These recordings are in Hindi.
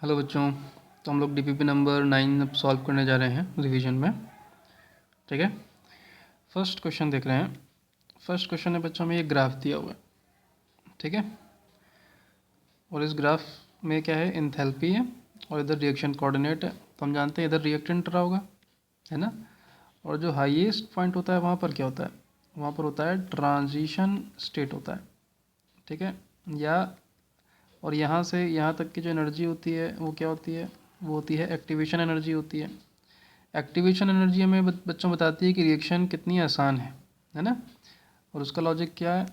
हेलो बच्चों। तो हम लोग डीपीपी नंबर 9 अब सॉल्व करने जा रहे हैं रिवीजन में। ठीक है, फर्स्ट क्वेश्चन देख रहे हैं। फर्स्ट क्वेश्चन में बच्चों में ये ग्राफ दिया हुआ है। ठीक है, और इस ग्राफ में क्या है, एंथैल्पी है और इधर रिएक्शन कोऑर्डिनेट है। तो हम जानते हैं इधर रिएक्टेंट रहा होगा, है ना। और जो हाईएस्ट पॉइंट होता है वहाँ पर क्या होता है, वहाँ पर होता है ट्रांजिशन स्टेट होता है। ठीक है, या और यहाँ से यहाँ तक की जो एनर्जी होती है वो क्या होती है, वो होती है एक्टिवेशन एनर्जी होती है। एक्टिवेशन एनर्जी हमें बच्चों बताती है कि रिएक्शन कितनी आसान है ना। और उसका लॉजिक क्या है,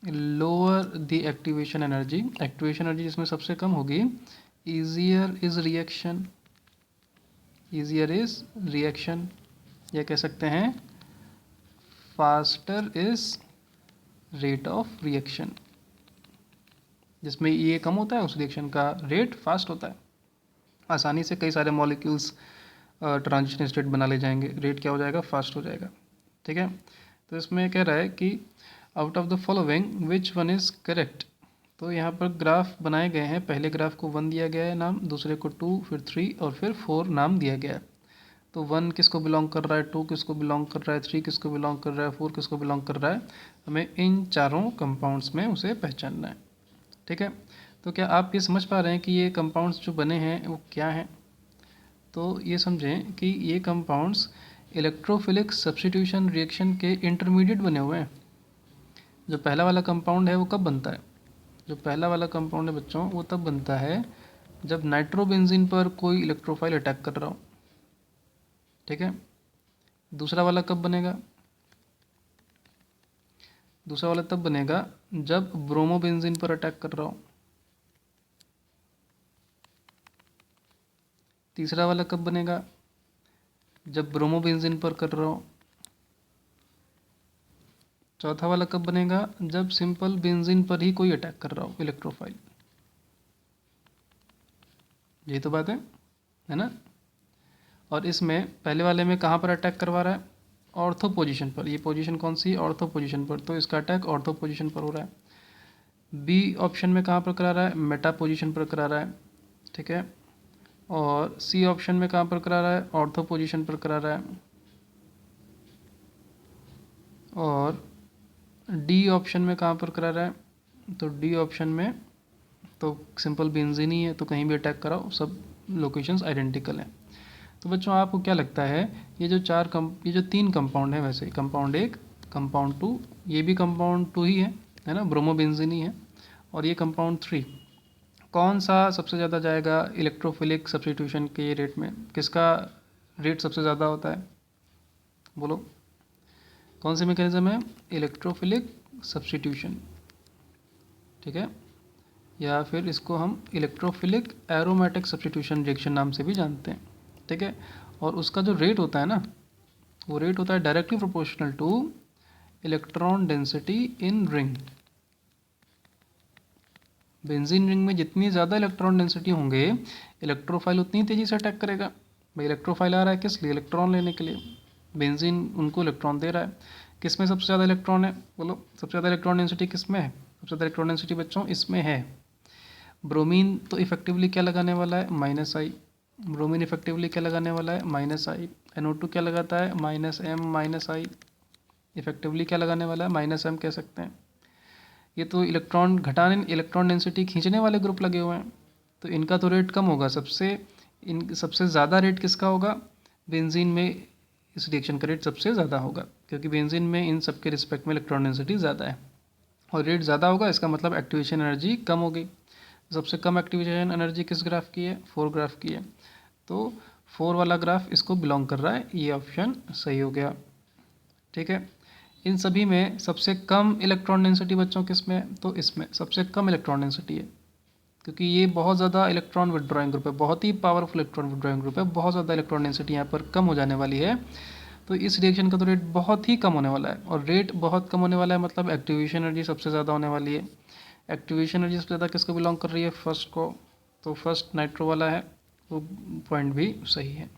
लोअर द एक्टिवेशन एनर्जी जिसमें सबसे कम होगी, ईजियर इज रिएक्शन, या कह सकते हैं faster is rate of reaction. जिसमें ये कम होता है उस रिएक्शन का रेट फास्ट होता है। आसानी से कई सारे मॉलिक्यूल्स ट्रांजिशन स्टेट बना ले जाएंगे, रेट क्या हो जाएगा, फास्ट हो जाएगा। ठीक है, तो इसमें कह रहा है कि out of the following which one is correct. तो यहाँ पर ग्राफ बनाए गए हैं, पहले ग्राफ को 1 दिया गया है नाम, दूसरे को 2, फिर 3 और फिर 4 नाम दिया गया है। तो 1 किसको बिलोंग कर रहा है, 2 किसको बिलोंग कर रहा है, 3 किसको बिलोंग कर रहा है, 4 किसको बिलोंग कर रहा है, हमें इन चारों कंपाउंड्स में उसे पहचानना है। ठीक है, तो क्या आप ये समझ पा रहे हैं कि ये कंपाउंड्स जो बने हैं वो क्या हैं। तो ये समझें कि ये कंपाउंड्स इलेक्ट्रोफिलिक सब्स्टिट्यूशन रिएक्शन के इंटरमीडिएट बने हुए हैं। जो पहला वाला कंपाउंड है वो कब बनता है, जो पहला वाला कंपाउंड है बच्चों वो तब बनता है जब नाइट्रोबेंजीन पर कोई इलेक्ट्रोफाइल अटैक कर रहा हो। ठीक है, दूसरा वाला कब बनेगा, दूसरा वाला तब बनेगा जब ब्रोमोबेंजीन पर अटैक कर रहा हो। तीसरा वाला कब बनेगा, जब ब्रोमोबेंजीन पर कर रहा हो। चौथा वाला कब बनेगा, जब सिंपल बेंजीन पर ही कोई अटैक कर रहा हो इलेक्ट्रोफाइल। ये तो बात है ना। और इसमें पहले वाले में कहाँ पर अटैक करवा रहा है, ऑर्थो पोजीशन पर। ये पोजीशन कौन सी, ऑर्थो पोजीशन पर, तो इसका अटैक ऑर्थो पोजीशन पर हो रहा है। बी ऑप्शन में कहाँ पर करा रहा है, मेटा पोजीशन पर करा रहा है। ठीक है, और सी ऑप्शन में कहाँ पर करा रहा है, ऑर्थो पोजीशन पर करा रहा है। और डी ऑप्शन में कहाँ पर करा रहा है, तो डी ऑप्शन में तो सिंपल बेंजीन ही है, तो कहीं भी अटैक कराओ सब लोकेशंस आइडेंटिकल हैं। तो बच्चों आपको क्या लगता है, ये जो 3 कंपाउंड है, वैसे कंपाउंड 1, कंपाउंड 2, ये भी कंपाउंड 2 ही है ना, ब्रोमोबेंजीन ही है, और ये कंपाउंड 3, कौन सा सबसे ज़्यादा जाएगा इलेक्ट्रोफिलिक सब्स्टिट्यूशन के रेट में, किसका रेट सबसे ज़्यादा होता है, बोलो कौन से मैकेनिज्म है, इलेक्ट्रोफिलिक सब्स्टिट्यूशन। ठीक है, या फिर इसको हम इलेक्ट्रोफिलिक एरोमेटिक सब्स्टिट्यूशन रिएक्शन नाम से भी जानते हैं। ठीक है, और उसका जो रेट होता है ना, वो रेट होता है directly proportional two electron density in ring. Benzene ring में जितनी ज़्यादा इलेक्ट्रॉन डेंसिटी होंगे, इलेक्ट्रोफाइल उतनी तेज़ी से अटैक करेगा। भाई इलेक्ट्रोफाइल आ रहा है किस लिए, इलेक्ट्रॉन लेने के लिए, बेंजीन उनको इलेक्ट्रॉन दे रहा है। किस में सबसे ज़्यादा इलेक्ट्रॉन है, बोलो सबसे ज़्यादा इलेक्ट्रॉन डेंसिटी किस में है, सबसे ज़्यादा इलेक्ट्रॉन डेंसिटी बच्चों इसमें है। ब्रोमीन तो इफेक्टिवली क्या लगाने वाला है, -I। ब्रोमीन इफेक्टिवली क्या लगाने वाला है, -I। NO2 क्या लगाता है, -M -I। इफेक्टिवली क्या लगाने वाला है, -M कह सकते हैं। ये तो इलेक्ट्रॉन घटाने, इलेक्ट्रॉन डेंसिटी खींचने वाले ग्रुप लगे हुए हैं, तो इनका तो रेट कम होगा। सबसे ज़्यादा रेट किसका होगा, बेंजीन में इस रिएक्शन का रेट सबसे ज़्यादा होगा, क्योंकि बेंजीन में इन सब के रिस्पेक्ट में इलेक्ट्रॉन डेंसिटी ज़्यादा है, और रेट ज़्यादा होगा इसका मतलब एक्टिवेशन एनर्जी कम होगी। सबसे कम एक्टिवेशन एनर्जी किस ग्राफ की है, 4 ग्राफ की है, तो 4 वाला ग्राफ इसको बिलोंग कर रहा है, ये ऑप्शन सही हो गया। ठीक है, इन सभी में सबसे कम इलेक्ट्रॉन डेंसिटी बच्चों किस में, तो इसमें सबसे कम इलेक्ट्रॉन डेंसिटी है, क्योंकि ये बहुत ज़्यादा इलेक्ट्रॉन विड्रॉइंग ग्रुप है, बहुत ही पावरफुल इलेक्ट्रॉन विड्रॉइंग ग्रुप है, बहुत ज़्यादा इलेक्ट्रॉन डेंसिटी यहाँ पर कम हो जाने वाली है। तो इस रिएक्शन का तो रेट बहुत ही कम होने वाला है, और रेट बहुत कम होने वाला है मतलब एक्टिवेशन एनर्जी सबसे ज़्यादा होने वाली है। एक्टिवेशन एनर्जी सबसे ज़्यादा किसको बिलोंग कर रही है, फर्स्ट को, तो फर्स्ट नाइट्रो वाला है, वो पॉइंट भी सही है।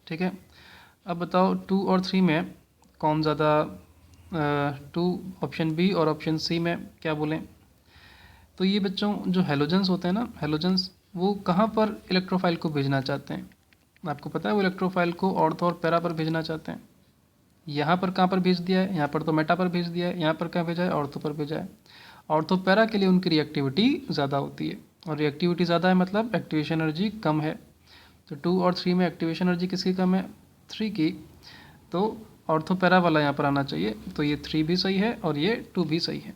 ठीक है, अब बताओ 2 और 3 में कौन ज़्यादा, 2 ऑप्शन बी और ऑप्शन सी में क्या बोलें। तो ये बच्चों जो हेलोजेंस होते हैं ना, हेलोजेंस वो कहाँ पर इलेक्ट्रोफाइल को भेजना चाहते हैं? आपको पता है वो इलेक्ट्रोफाइल को ऑर्थो और पैरा पर भेजना चाहते हैं। यहाँ पर कहाँ पर भेज दिया है? यहाँ पर तो मेटा पर भेज दिया है। यहाँ पर कहाँ भेजा है? ऑर्थो पर भेजा है। ऑर्थो पैरा के लिए उनकी रिएक्टिविटी ज़्यादा होती है, और रिएक्टिविटी ज़्यादा है मतलब एक्टिवेशन एनर्जी कम है। तो 2 और 3 में एक्टिवेशन एनर्जी किसकी कम है? 3 की। तो ऑर्थो पैरा वाला यहाँ पर आना चाहिए। तो ये 3 भी सही है और ये 2 भी सही है।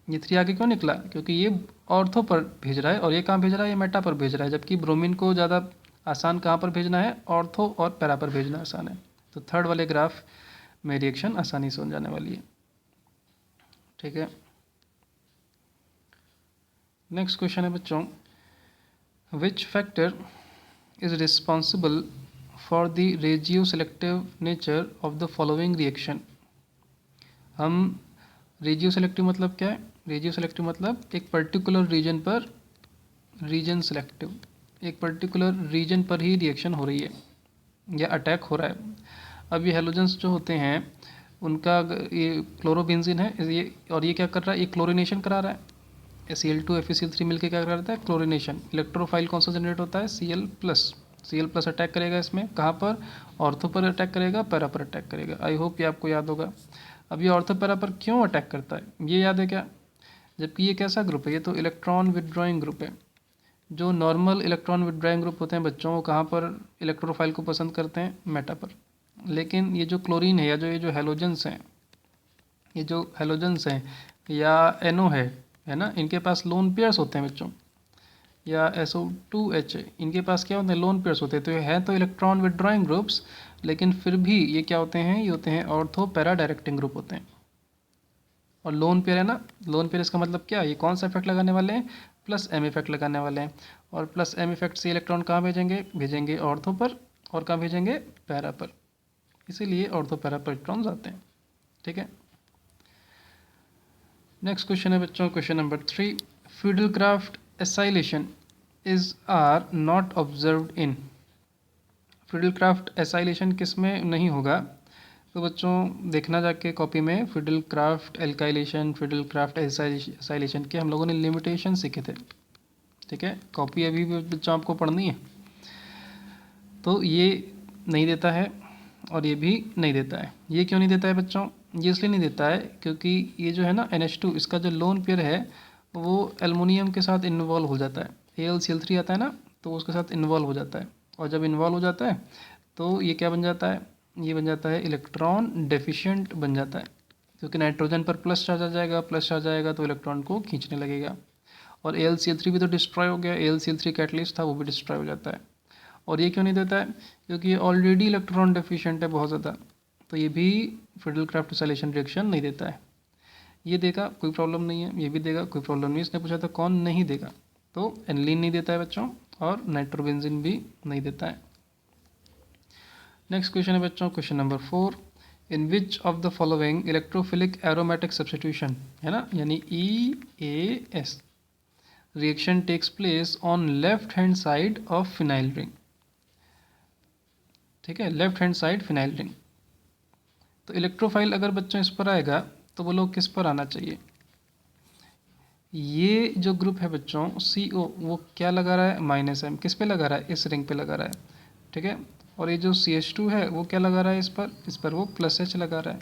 ये 3 आगे क्यों निकला? क्योंकि ये ऑर्थो पर भेज रहा है और ये कहाँ भेज रहा है? ये मेटा पर भेज रहा है। जबकि ब्रोमीन को ज़्यादा आसान कहाँ पर भेजना है? ऑर्थो और पैरा पर भेजना आसान है। तो थर्ड वाले ग्राफ में रिएक्शन आसानी से हो जाने वाली है। ठीक है, नेक्स्ट क्वेश्चन है बच्चों, which factor is responsible for the regioselective nature of the following reaction. हम रेजियो सेलेक्टिव मतलब क्या है? रेजियो सेलेक्टिव मतलब एक पर्टिकुलर रीजन पर, रीजन सेलेक्टिव, एक पर्टिकुलर रीजन पर ही रिएक्शन हो रही है या अटैक हो रहा है। अब ये हेलोजेंस जो होते हैं उनका ये क्लोरोबेंजीन है ये, और ये क्या कर रहा है? ये क्लोरिनेशन करा रहा है। Cl2 FeCl3 मिलकर क्या करता है? क्लोरिनेशन। इलेक्ट्रोफाइल कौन सा जनरेट होता है? Cl+। अटैक करेगा इसमें, कहाँ पर? ऑर्थो पर अटैक करेगा, पैरा पर अटैक करेगा। आई होप ये आपको याद होगा। अब ये ऑर्थो पैरा पर क्यों अटैक करता है ये याद है क्या? जबकि ये कैसा ग्रुप है? ये तो इलेक्ट्रॉन विदड्रॉइंग ग्रुप है। जो नॉर्मल इलेक्ट्रॉन विदड्रॉइंग ग्रुप होते हैं बच्चों, वो कहाँ पर इलेक्ट्रोफाइल को पसंद करते हैं? मेटा पर। लेकिन ये जो क्लोरीन है या ये जो हेलोजेंस हैं, ये जो हेलोजेंस हैं या NO है ना, इनके पास लोन पेयर्स होते हैं बच्चों, या SO2H, इनके पास क्या होते हैं? लोन पेयर्स होते हैं। तो ये हैं तो इलेक्ट्रॉन विदड्रॉइंग ग्रुप्स, लेकिन फिर भी ये क्या होते हैं? ये होते हैं ऑर्थो पैरा डायरेक्टिंग ग्रुप होते हैं। और लोन पेयर है ना, लोन पेयर इसका मतलब क्या? ये कौन सा इफेक्ट लगाने वाले हैं? +m इफेक्ट लगाने वाले हैं। और +m इफेक्ट से इलेक्ट्रॉन कहाँ भेजेंगे? भेजेंगे ऑर्थो पर, और कहाँ भेजेंगे? पैरा पर। इसीलिए ऑर्थो पैरा पर इलेक्ट्रॉन्स आते हैं। ठीक है, नेक्स्ट क्वेश्चन है बच्चों, question number 3, Friedel Crafts acylation is or not observed in. Friedel Crafts acylation किस में नहीं होगा? तो बच्चों देखना जाके कॉपी में, फिडेलक्राफ्ट एल्काइलेशन, फिडेलक्राफ्ट एसाइलेशन के हम लोगों ने लिमिटेशन सीखे थे। ठीक है, कॉपी अभी भी बच्चों आपको पढ़नी है। तो ये नहीं देता है और ये भी नहीं देता है। ये क्यों नहीं देता है बच्चों? ये इसलिए नहीं देता है क्योंकि ये जो है ना NH2, इसका जो लोन पेयर है वो एल्युमिनियम के साथ इन्वॉल्व हो जाता है। AlCl3 आता है ना, तो उसके साथ इन्वॉल्व हो जाता है। और जब इन्वॉल्व हो जाता है तो ये क्या बन जाता है? ये बन जाता है इलेक्ट्रॉन डेफिशिएंट बन जाता है, क्योंकि नाइट्रोजन पर प्लस चार्ज आ जाएगा, प्लस चार्ज आएगा तो इलेक्ट्रॉन को खींचने लगेगा। और AlCl3 भी तो डिस्ट्रॉय हो गया, AlCl3 कैटलिस्ट था वो भी डिस्ट्रॉय हो जाता है। और ये क्यों नहीं देता है? क्योंकि ये ऑलरेडी इलेक्ट्रॉन डेफिशिएंट है बहुत ज़्यादा, तो ये भी फिडेलक्राफ्ट एसाइलेशन रिएक्शन नहीं देता है। ये देगा कोई प्रॉब्लम नहीं है, ये भी देगा कोई प्रॉब्लम नहीं। इसने पूछा था कौन नहीं देगा, तो एनिलीन नहीं देता है बच्चों, और नाइट्रोबेंजीन भी नहीं देता है। नेक्स्ट क्वेश्चन है बच्चों, question number 4, in which of the following electrophilic aromatic substitution, है ना, यानी EAS reaction takes place on left hand side of phenyl ring. ठीक है, left hand side phenyl ring. तो इलेक्ट्रोफाइल अगर बच्चों इस पर आएगा तो वो लोग किस पर आना चाहिए? ये जो ग्रुप है बच्चों CO, वो क्या लगा रहा है? -m। किस पे लगा रहा है? इस रिंग पे लगा रहा है। ठीक है, और ये जो CH2 है वो क्या लगा रहा है? इस पर वो +H लगा रहा है।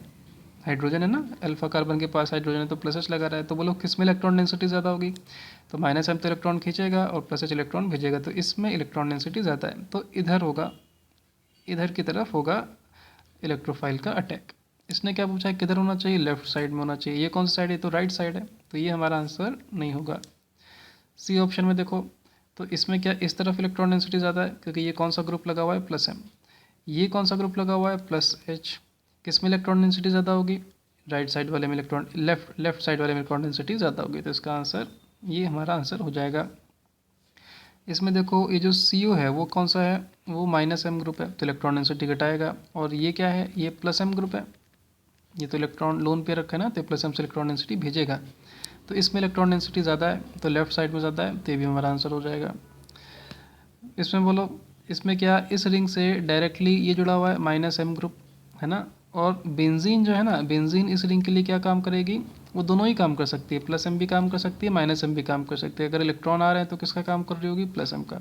हाइड्रोजन है ना, अल्फा कार्बन के पास हाइड्रोजन है तो +H लगा रहा है। तो बोलो किस में इलेक्ट्रॉन डेंसिटी ज़्यादा होगी? तो -m तो इलेक्ट्रॉन खींचेगा और +H इलेक्ट्रॉन भेजेगा, तो इसमें इलेक्ट्रॉन डेंसिटी ज़्यादा है। तो इधर होगा, इधर की तरफ होगा इलेक्ट्रोफाइल का अटैक। इसने क्या पूछा है? किधर होना चाहिए? लेफ्ट साइड में होना चाहिए। ये कौन सा साइड है? तो राइट साइड है, तो ये हमारा आंसर नहीं होगा। C ऑप्शन में देखो, तो इसमें क्या इस तरफ इलेक्ट्रॉन डेंसिटी ज़्यादा है, क्योंकि ये कौन सा ग्रुप लगा हुआ है? +m। ये कौन सा ग्रुप लगा हुआ है? +H। किस में इलेक्ट्रॉन डेंसिटी ज़्यादा होगी? राइट साइड वाले में इलेक्ट्रॉन, लेफ्ट साइड वाले में इलेक्ट्रॉन डेंसिटी ज़्यादा होगी। तो इसका आंसर, ये हमारा आंसर हो जाएगा। इसमें देखो ये जो CO है वो कौन सा है? वो -m ग्रुप है, तो इलेक्ट्रॉन डेंसिटी घटाएगा। और ये क्या है? ये +m ग्रुप है, ये तो इलेक्ट्रॉन लोन पे रखा है ना, तो +m से इलेक्ट्रॉन डेंसिटी भेजेगा। तो इसमें इलेक्ट्रॉन डेंसिटी ज़्यादा है, तो लेफ्ट साइड में ज़्यादा है, तो ये भी हमारा आंसर हो जाएगा। इसमें बोलो, इसमें क्या इस रिंग से डायरेक्टली ये जुड़ा हुआ है -m ग्रुप, है ना। और बेंजीन जो है ना, बेंजीन इस रिंग के लिए क्या काम करेगी? वो दोनों ही काम कर सकती है, प्लस एम भी काम कर सकती है, माइनस एम भी काम कर सकती है। अगर इलेक्ट्रॉन आ रहे हैं तो किसका काम कर रही होगी, प्लस एम का।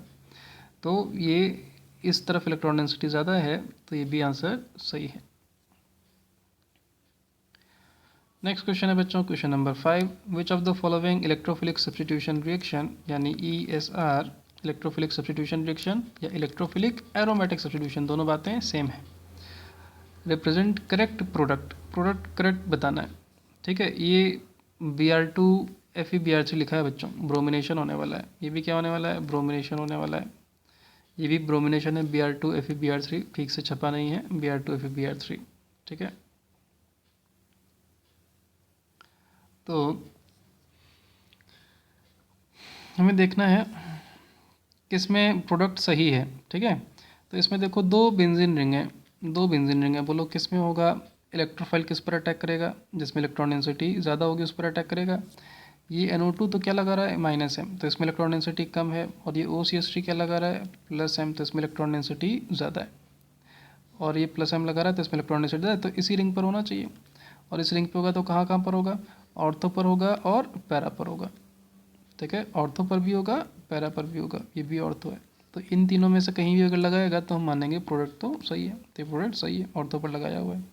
तो ये इस तरफ इलेक्ट्रॉन डेंसिटी ज़्यादा है, तो ये भी आंसर सही है। नेक्स्ट क्वेश्चन है बच्चों, question number 5, which of the following electrophilic substitution reaction, यानी ESR, इलेक्ट्रोफिलिक सब्स्टिट्यूशन रिएक्शन या इलेक्ट्रोफिलिक एरोमेटिक सब्स्टिट्यूशन, दोनों बातें सेम है, represent correct product, product correct बताना है। ठीक है, ये Br2 FeBr3 लिखा है बच्चों, ब्रोमिनेशन होने वाला है। ये भी क्या होने वाला है, ब्रोमिनेशन होने वाला है। ये भी ब्रोमिनेशन है, Br2 FeBr3, ठीक से छपा नहीं है, Br2 FeBr3। ठीक है, तो हमें देखना है किसमें प्रोडक्ट सही है। ठीक है, तो इसमें देखो दो बेंजीन रिंग है, दो बेंजीन रिंग है, बोलो किस में होगा, इलेक्ट्रोफाइल किस पर अटैक करेगा, जिसमें इलेक्ट्रॉन डेंसिटी ज़्यादा होगी उस पर अटैक करेगा। ये NO2 तो क्या लगा रहा है, -m, तो इसमें इलेक्ट्रॉन डेंसिटी कम है। और ये OCH3 क्या लगा रहा है, +m, तो इसमें इलेक्ट्रॉन डेंसिटी ज़्यादा है। और ये +m लगा रहा है तो इसमें इलेक्ट्रॉन डेंसिटी ज़्यादा है, तो इसी रिंग पर होना चाहिए। और इस रिंग पे होगा तो कहाँ कहाँ पर होगा, ऑर्थो पर होगा और पैरा पर होगा। ठीक है, ऑर्थो पर भी होगा, पैरा पर भी होगा, ये भी ऑर्थो है। तो इन तीनों में से कहीं भी अगर लगाएगा तो हम मानेंगे प्रोडक्ट तो सही है, तो प्रोडक्ट सही है, ऑर्थो पर लगाया हुआ है।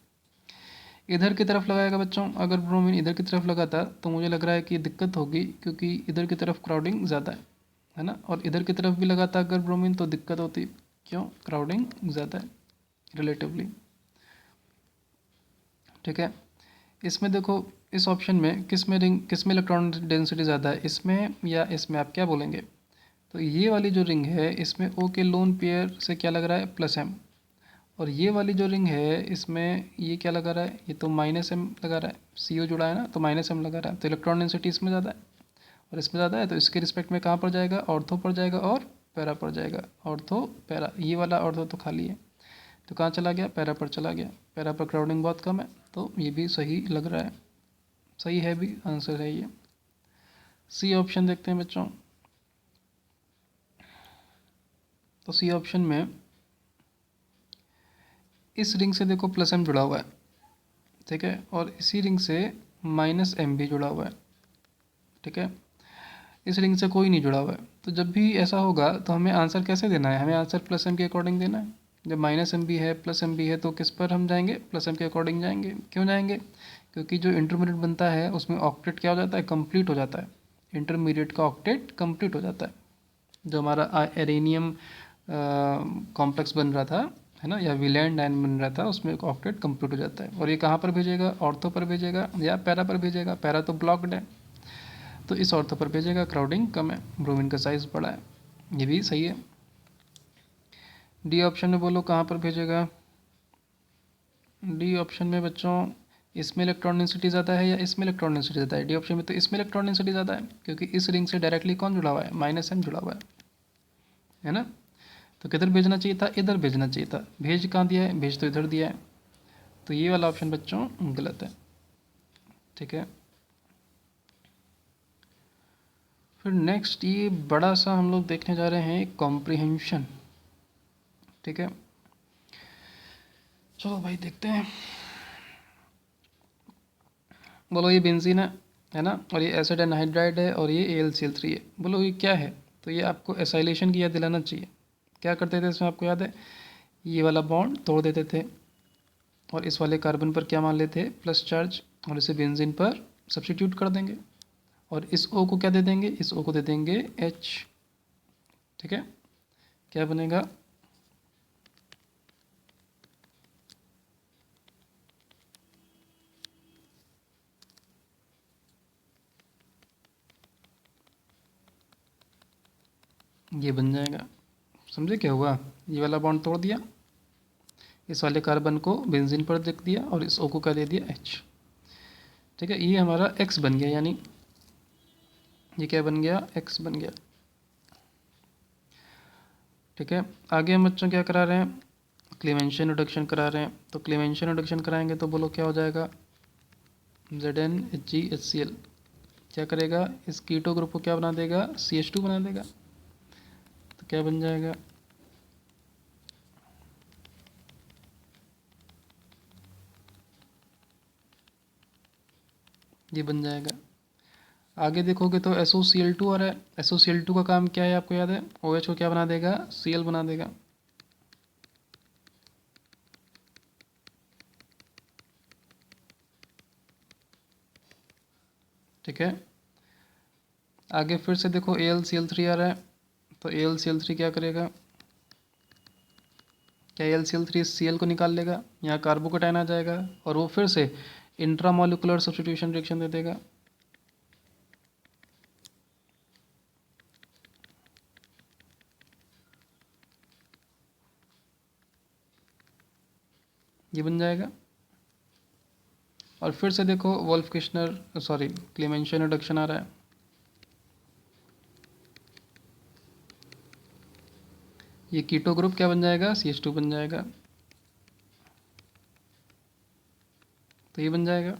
इधर की तरफ लगाएगा बच्चों, अगर ब्रोमीन इधर की तरफ लगाता तो मुझे लग रहा है कि दिक्कत होगी, क्योंकि इधर की तरफ क्राउडिंग ज़्यादा है ना। और इधर की तरफ भी लगाता अगर ब्रोमीन तो दिक्कत होती, क्यों, क्राउडिंग ज़्यादा है रिलेटिवली। ठीक है, इसमें देखो इस ऑप्शन में किस में इलेक्ट्रॉन डेंसिटी ज़्यादा है, इसमें या इसमें, आप क्या बोलेंगे। तो ये वाली जो रिंग है इसमें O के लोन पेयर से क्या लग रहा है, +m। और ये वाली जो रिंग है इसमें ये क्या लगा रहा है, ये तो -m लगा रहा है, CO जुड़ा है ना, तो -m लगा रहा है, तो इलेक्ट्रॉन डेंसिटी इसमें ज़्यादा है और इसमें ज़्यादा है, तो इसके रिस्पेक्ट में कहाँ पर जाएगा, ऑर्थो पर जाएगा और पैरा पर जाएगा। ऑर्थो पैरा, ये वाला ऑर्थो तो खाली है, तो कहाँ चला गया, पैरा पर चला गया। पैरा पर क्राउडिंग बहुत कम है, तो ये भी सही लग रहा है, सही है भी, आंसर है ये सी ऑप्शन। देखते हैं बच्चों, तो सी ऑप्शन में इस रिंग से देखो +m जुड़ा हुआ है, ठीक है, और इसी रिंग से -m भी जुड़ा हुआ है। ठीक है, इस रिंग से कोई नहीं जुड़ा हुआ है, तो जब भी ऐसा होगा तो हमें आंसर कैसे देना है, हमें आंसर +m के अकॉर्डिंग देना है। जब -m भी है +m भी है तो किस पर हम जाएंगे, +m के अकॉर्डिंग जाएंगे। क्यों जाएंगे, क्योंकि जो इंटरमीडिएट बनता है उसमें ऑक्टेट क्या हो जाता है, कंप्लीट हो जाता है। इंटरमीडिएट का ऑक्टेट कंप्लीट हो जाता है। जो हमारा एरेनियम कॉम्प्लेक्स बन रहा था, है ना, या विलैंड आयन बन रहा था, उसमें एक ऑक्टेट कंप्लीट हो जाता है। और ये कहाँ पर भेजेगा, ऑर्थो पर भेजेगा या पैरा पर भेजेगा, पैरा तो ब्लॉक्ड है, तो इस ऑर्थो पर भेजेगा, क्राउडिंग कम है, ब्रोमीन का साइज़ बड़ा है, ये भी सही है। डी ऑप्शन में बोलो कहाँ पर भेजेगा, डी ऑप्शन में बच्चों इसमें इलेक्ट्रॉन डेंसिटी ज़्यादा है या इसमें इलेक्ट्रॉन डेंसिटी ज़्यादा है, डी ऑप्शन में तो इसमें इलेक्ट्रॉन डेंसिटी ज़्यादा है, क्योंकि इस रिंग से डायरेक्टली कौन जुड़ा हुआ है, -m जुड़ा हुआ है ना। तो किधर भेजना चाहिए था, इधर भेजना चाहिए था, भेज कहाँ दिया है, भेज तो इधर दिया है, तो ये वाला ऑप्शन बच्चों गलत है। ठीक है, फिर नेक्स्ट ये बड़ा सा हम लोग देखने जा रहे हैं कॉम्प्रिहेंशन। ठीक है, चलो भाई देखते हैं। बोलो ये बेंजीन है ना, और ये एसिड एनहाइड्राइड है और ये AlCl3 है। बोलो ये क्या है, तो ये आपको एसाइलेशन की याद दिलाना चाहिए। क्या करते थे इसमें, आपको याद है, ये वाला बॉन्ड तोड़ देते थे और इस वाले कार्बन पर क्या मान लेते, प्लस चार्ज, और इसे बेंजीन पर सब्स्टिट्यूट कर देंगे और इस O को क्या दे देंगे, इस O को दे देंगे H। ठीक है, क्या बनेगा, ये बन जाएगा। समझे क्या हुआ, ये वाला बॉन्ड तोड़ दिया, इस वाले कार्बन को बेंजीन पर रख दिया और इस O को क्या दे दिया, H। ठीक है, ये हमारा X बन गया, यानी ये क्या बन गया, X बन गया। ठीक है, आगे हम बच्चों क्या करा रहे हैं, क्लेमेंशन रिडक्शन करा रहे हैं। तो क्लेमेंशन रिडक्शन कराएंगे तो बोलो क्या हो जाएगा, ZnHgHcl क्या करेगा, इस कीटो ग्रुप को क्या बना देगा, CH2 बना देगा। तो क्या बन जाएगा, ये बन जाएगा। आगे देखोगे तो SOCl2 आ रहा है। SOCl2 का काम क्या है आपको याद है? OH को क्या बना देगा? Cl बना देगा। ठीक है, आगे फिर से देखो AlCl3 आ रहा है, तो AlCl3 क्या करेगा? क्या AlCl3 Cl को निकाल लेगा, यहाँ कार्बोकेटाइन आ जाएगा और वो फिर से इंट्रामोलिकुलर सब्स्टिट्यूशन रिएक्शन दे देगा। ये बन जाएगा। और फिर से देखो क्लेमेंशियन रिडक्शन आ रहा है। ये कीटो ग्रुप क्या बन जाएगा? CH2 बन जाएगा। तो ये बन जाएगा।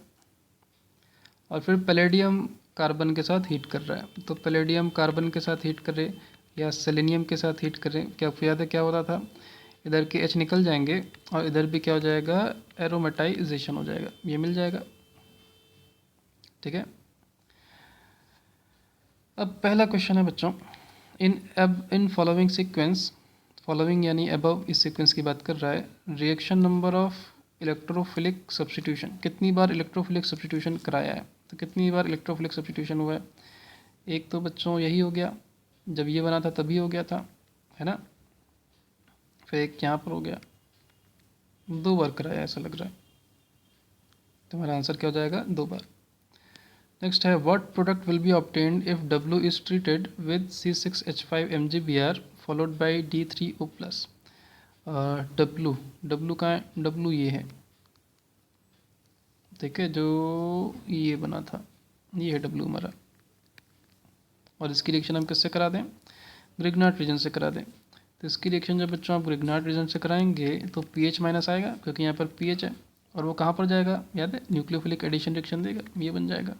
और फिर पैलेडियम कार्बन के साथ हीट कर रहा है, तो पैलेडियम कार्बन के साथ हीट करे या सेलेनियम के साथ हीट करें, क्या आपको याद है क्या होता था? इधर के H निकल जाएंगे और इधर भी क्या हो जाएगा? एरोमेटाइजेशन हो जाएगा। ये मिल जाएगा। ठीक है, अब पहला क्वेश्चन है बच्चों, इन फॉलोइंग सीक्वेंस, फॉलोइंग यानी अबव इस सीक्वेंस की बात कर रहा है, reaction number of electrophilic substitution, कितनी बार इलेक्ट्रोफिलिक सब्स्टिट्यूशन कराया है? तो कितनी बार इलेक्ट्रोफिलिक सब्स्टिट्यूशन हुआ है? एक तो बच्चों यही हो गया, जब ये बना था तभी हो गया था, है ना। फिर एक यहाँ पर हो गया, 2 बार कराया ऐसा लग रहा है। तुम्हारा आंसर क्या हो जाएगा? 2 बार। नेक्स्ट है, what product will be obtained if W is treated with C6H5 MgBr followed by D3O+। W का है, W ये है, ठीक है, जो ये बना था, ये है W हमारा। और इसकी रिएक्शन हम किससे करा दें? ग्रिग्नार्ड रीजन से करा दें। तो इसकी रिएक्शन जब बच्चों आप ग्रिग्नार्ड रीजन से कराएंगे तो pH माइनस आएगा, क्योंकि यहाँ पर pH है, और वो कहाँ पर जाएगा? याद है, न्यूक्लियोफिलिक एडिशन रिएक्शन देगा, ये बन जाएगा।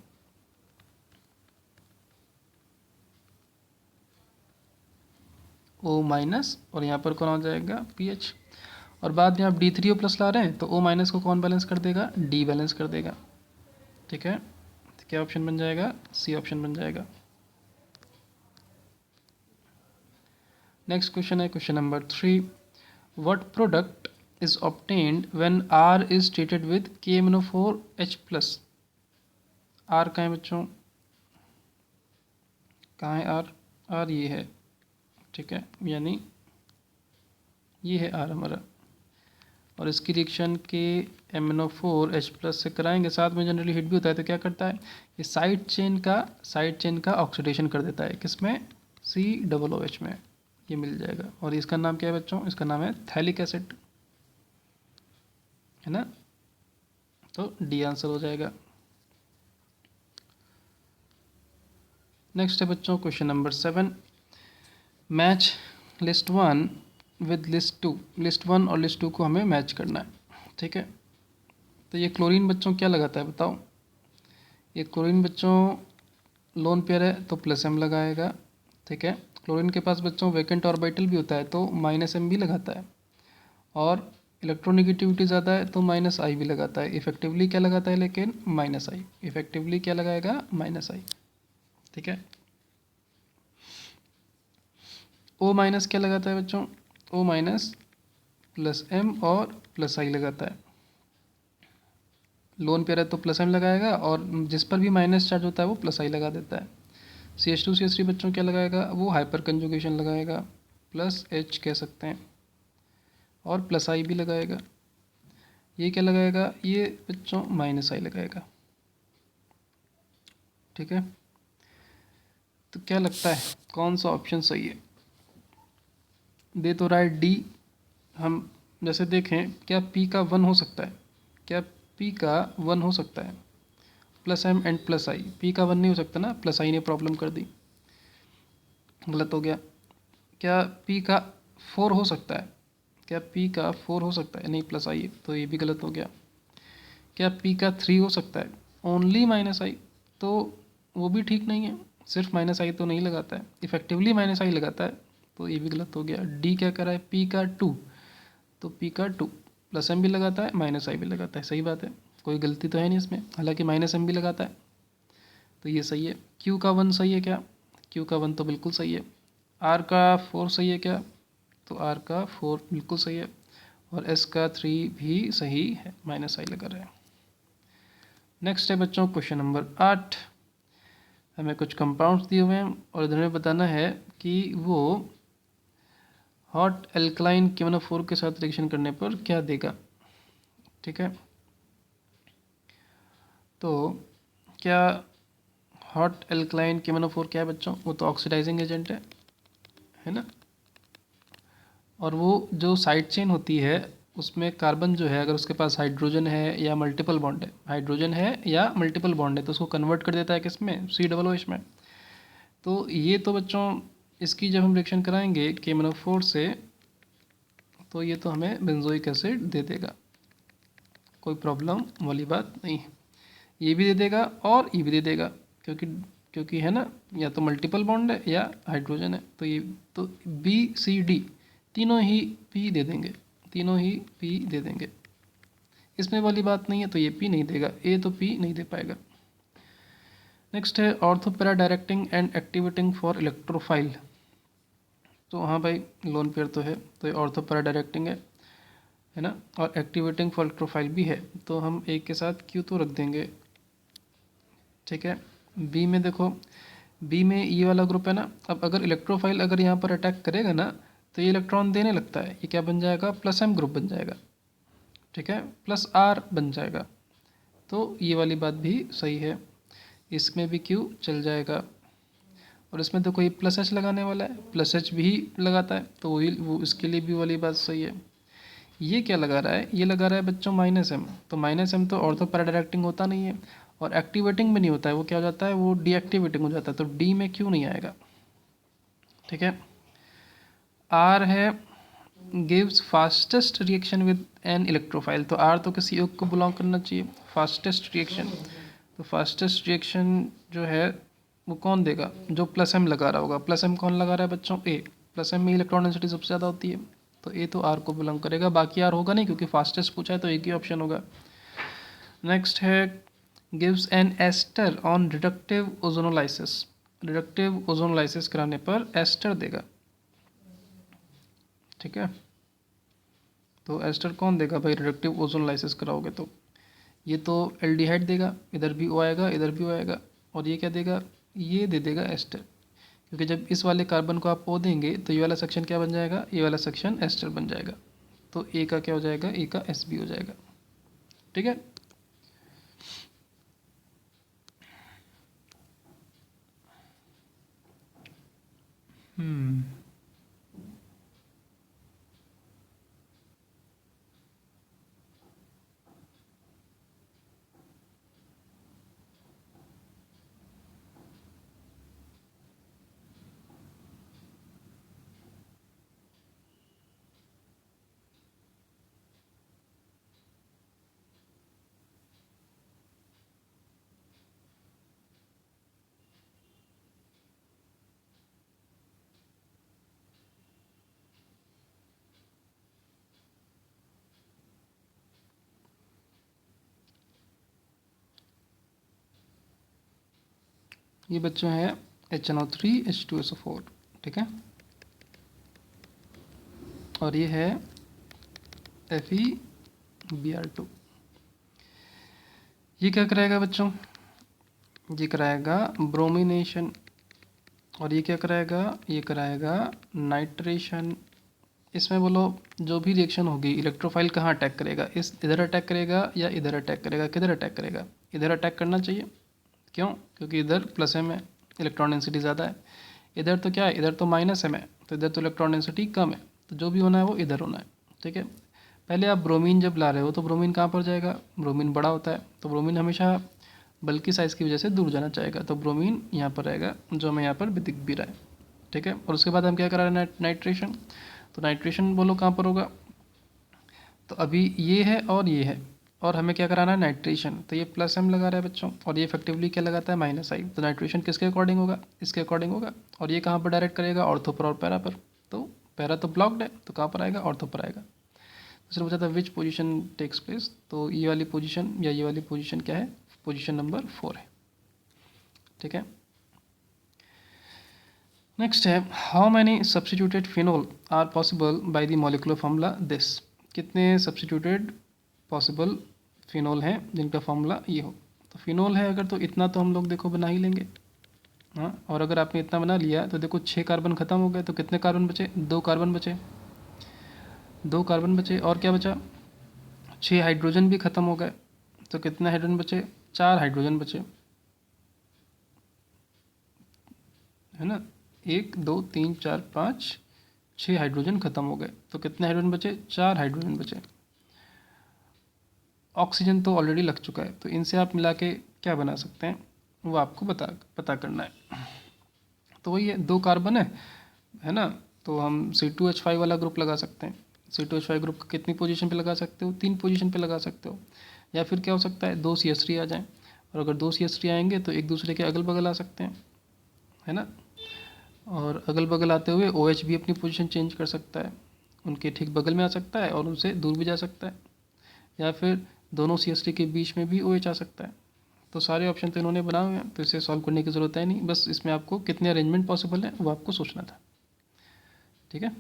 O माइनस, और यहाँ पर कौन आ जाएगा? pH। और बाद में आप D3O+ ला रहे हैं, तो O माइनस को कौन बैलेंस कर देगा? D बैलेंस कर देगा। ठीक है, तो क्या ऑप्शन बन जाएगा? C ऑप्शन बन जाएगा। नेक्स्ट क्वेश्चन है question number 3, what product is obtained when R is treated with KMnO4H+। R कहाँ है बच्चों? कहाँ है R? R ये है, ठीक है, यानी ये है R हमारा। और इसकी रिएक्शन के MnO4H+ से कराएंगे, साथ में जनरली हिट भी होता है, तो क्या करता है? ये साइड चेन का ऑक्सीडेशन कर देता है, किसमें? COOH में। ये मिल जाएगा। और इसका नाम क्या है बच्चों? इसका नाम है थैलिक एसिड, है ना। तो डी आंसर हो जाएगा। नेक्स्ट है बच्चों question number 7, match list 1 with list 2। List 1 और लिस्ट 2 को हमें मैच करना है, ठीक है। तो ये क्लोरीन बच्चों क्या लगाता है बताओ? ये क्लोरीन बच्चों लोन पेयर है तो +M लगाएगा, ठीक है। क्लोरीन के पास बच्चों वैकेंट ऑर्बिटल भी होता है तो -M भी लगाता है, और इलेक्ट्रोनिगेटिविटी ज़्यादा है तो -I भी लगाता है। इफेक्टिवली क्या लगाता है लेकिन? -I। इफेक्टिवली क्या लगाएगा? -I, ठीक है। O- क्या लगाता है बच्चों? O- +M और +I लगाता है। लोन पेयर है तो +M लगाएगा, और जिस पर भी माइनस चार्ज होता है वो +I लगा देता है। CH2CH3 बच्चों क्या लगाएगा? वो हाइपर कंजुगेशन लगाएगा, +H कह सकते हैं, और +I भी लगाएगा। ये क्या लगाएगा? ये बच्चों -I लगाएगा, ठीक है। तो क्या लगता है कौन सा ऑप्शन सही है? दे तो रहा है डी। हम जैसे देखें, क्या P का 1 हो सकता है? क्या P का 1 हो सकता है? +M and +I। P का 1 नहीं हो सकता ना, +I ने प्रॉब्लम कर दी, गलत हो गया। क्या P का 4 हो सकता है? क्या P का 4 हो सकता है? नहीं, +I है, तो ये भी गलत हो गया। क्या P का 3 हो सकता है? ओनली -I, तो वो भी ठीक नहीं है, सिर्फ -I तो नहीं लगाता है, इफेक्टिवली -I लगाता है, तो ये भी गलत हो गया। डी क्या कर रहा है? P का 2, तो P का 2 +M भी लगाता है, -I भी लगाता है, सही बात है, कोई गलती तो है नहीं इसमें, हालांकि -M भी लगाता है। तो ये सही है। क्यू का 1 सही है क्या? क्यू का 1 तो बिल्कुल सही है। आर का 4 सही है क्या? तो आर का 4 बिल्कुल सही है। और एस का 3 भी सही है, माइनस आई लगा रहे हैं। नेक्स्ट है बच्चों क्वेश्चन नंबर 8। हमें कुछ कंपाउंड्स दिए हुए हैं और इधर में बताना है कि वो हॉट एल्कलाइन KMnO4 के साथ रिएक्शन करने पर क्या देगा। ठीक है, तो क्या हॉट एल्कलाइन KMnO4 क्या है बच्चों? वो तो ऑक्सीडाइजिंग एजेंट है ना। और वो जो साइड चेन होती है उसमें कार्बन जो है, अगर उसके पास हाइड्रोजन है या मल्टीपल बॉन्ड है, हाइड्रोजन है या मल्टीपल बॉन्ड है, तो उसको कन्वर्ट कर देता है किसमें? COOH में। तो ये तो बच्चों इसकी जब हम रिएक्शन कराएंगे KMnO4 से, तो ये तो हमें बेंजोइक एसिड दे देगा, कोई प्रॉब्लम वाली बात नहीं है। ये भी दे देगा और ये भी दे देगा, क्योंकि क्योंकि है ना, या तो मल्टीपल बॉन्ड है या हाइड्रोजन है। तो ये तो BCD तीनों ही P दे देंगे, तीनों ही P दे देंगे, इसमें वाली बात नहीं है। तो ये P नहीं देगा, A तो P नहीं दे पाएगा। नेक्स्ट है ortho para directing and activating for electrophile. तो हाँ भाई, लोन पेयर तो है, तो ये ऑर्थोपैरा डायरेक्टिंग है ना, और एक्टिवेटिंग फॉर इलेक्ट्रोफाइल भी है। तो हम एक के साथ Q तो रख देंगे। ठीक है, बी में देखो, बी में ये वाला ग्रुप है ना। अब अगर इलेक्ट्रोफाइल अगर यहाँ पर अटैक करेगा ना, तो ये इलेक्ट्रॉन देने लगता है, ये क्या बन जाएगा? +M ग्रुप बन जाएगा। ठीक है, +R बन जाएगा। तो ये वाली बात भी सही है, इसमें भी Q चल जाएगा। और इसमें तो कोई +H लगाने वाला है, +H भी लगाता है, तो वही वो इसके लिए भी वाली बात सही है। ये क्या लगा रहा है? ये लगा रहा है बच्चों -M। तो -M तो ऑर्थोपैरा डायरेक्टिंग होता नहीं है और एक्टिवेटिंग भी नहीं होता है, वो क्या हो जाता है? वो डीएक्टिवेटिंग हो जाता है। तो डी में क्यों नहीं आएगा? ठीक है, आर है gives fastest reaction with an electrophile. तो आर तो किसी योग को बिलोंग करना चाहिए, फास्टेस्ट रिएक्शन। तो फास्टेस्ट रिएक्शन जो है वो कौन देगा? जो +M लगा रहा होगा। +M कौन लगा रहा है बच्चों? ए। +M में इलेक्ट्रॉन डेंसिटी सबसे ज़्यादा होती है, तो ए तो आर को बिलोंग करेगा। बाकी आर होगा नहीं, क्योंकि फास्टेस्ट पूछा है तो एक ही ऑप्शन होगा। नेक्स्ट है gives an ester on reductive ozonolysis. Reductive ozonolysis कराने पर एस्टर देगा। ठीक है, तो एस्टर कौन देगा भाई? रिडक्टिव ओजोनोलाइसिस कराओगे तो ये तो एल्डिहाइड देगा, इधर भी ओ आएगा, इधर भी ओ आएगा। और ये क्या देगा? ये दे देगा एस्टर, क्योंकि जब इस वाले कार्बन को आप ओ देंगे तो ये वाला सेक्शन क्या बन जाएगा? ये वाला सेक्शन एस्टर बन जाएगा। तो ए का क्या हो जाएगा? ए का SB हो जाएगा। ठीक है, ये बच्चों है HNO3 H2SO4। ठीक है, और ये है FeBr2। ये क्या कराएगा बच्चों? ये कराएगा ब्रोमिनेशन। और ये क्या कराएगा? ये कराएगा नाइट्रेशन। इसमें बोलो जो भी रिएक्शन होगी, इलेक्ट्रोफाइल कहाँ अटैक करेगा? इस इधर अटैक करेगा या इधर अटैक करेगा? किधर अटैक करेगा? इधर अटैक करना चाहिए। क्यों? क्योंकि इधर +M है, इलेक्ट्रॉन डेंसिटी ज़्यादा है। इधर तो क्या है? इधर तो -M है, तो इधर तो इलेक्ट्रॉन डेंसिटी कम है। तो जो भी होना है वो इधर होना है। ठीक है, पहले आप ब्रोमीन जब ला रहे हो तो ब्रोमीन कहाँ पर जाएगा? ब्रोमीन बड़ा होता है, तो ब्रोमीन हमेशा बल्कि साइज़ की वजह से दूर जाना चाहेगा। तो ब्रोमीन यहाँ पर रहेगा, जो हमें यहाँ पर दिख भी रहा है। ठीक है, और उसके बाद हम क्या करा रहे हैं? नाइट्रेशन। तो नाइट्रेशन बोलो कहाँ पर होगा? तो अभी ये है और ये है, और हमें क्या कराना है? नाइट्रेशन। तो ये +M लगा रहा है बच्चों, और ये इफेक्टिवली क्या लगाता है? -I। तो नाइट्रेशन किसके अकॉर्डिंग होगा? इसके अकॉर्डिंग होगा। और ये कहाँ पर डायरेक्ट करेगा? ऑर्थो पर और पैरा पर। तो पैरा तो ब्लॉक्ड है, तो कहाँ पर आएगा? ऑर्थो पर आएगा। दूसरा पूछा था विच पोजीशन टेक्स प्लेस। तो ये वाली पोजीशन या ये वाली पोजीशन क्या है? पोजीशन नंबर 4 है। ठीक है। नेक्स्ट है, how many substituted phenol are possible by the molecular formula this. कितने सब्स्टिट्यूटेड पॉसिबल फिनोल हैं जिनका फार्मूला ये हो। तो फिनोल है अगर, तो इतना तो हम लोग देखो बना ही लेंगे। हाँ, और अगर आपने इतना बना लिया तो देखो 6 कार्बन खत्म हो गए, तो कितने कार्बन बचे, 2 कार्बन बचे, 2 कार्बन बचे, और क्या बचा, 6 हाइड्रोजन भी खत्म हो गए, तो कितने हाइड्रोजन बचे, 4 हाइड्रोजन बचे, है ना। 1 2 3 4 5 6 हाइड्रोजन खत्म हो गए, तो कितने हाइड्रोजन बचे, 4 हाइड्रोजन बचे। ऑक्सीजन तो ऑलरेडी लग चुका है, तो इनसे आप मिला के क्या बना सकते हैं वो आपको पता करना है। तो वही है, 2 कार्बन है ना, तो हम C2H5 वाला ग्रुप लगा सकते हैं। C2H5 ग्रुप कितनी पोजीशन पे लगा सकते हो, 3 पोजीशन पे लगा सकते हो। या फिर क्या हो सकता है, 2 CH3 आ जाएं, और अगर 2 CH3 आएंगे तो एक दूसरे के अगल बगल आ सकते हैं, है ना। और अगल बगल आते हुए OH भी अपनी पोजीशन चेंज कर सकता है, उनके ठीक बगल में आ सकता है और उनसे दूर भी जा सकता है। या फिर दोनों CH3 के बीच में भी OH आ सकता है। तो सारे ऑप्शन तो इन्होंने बनाए हुए हैं, तो इसे सॉल्व करने की ज़रूरत है नहीं, बस इसमें आपको कितने अरेंजमेंट पॉसिबल है वो आपको सोचना था। ठीक है।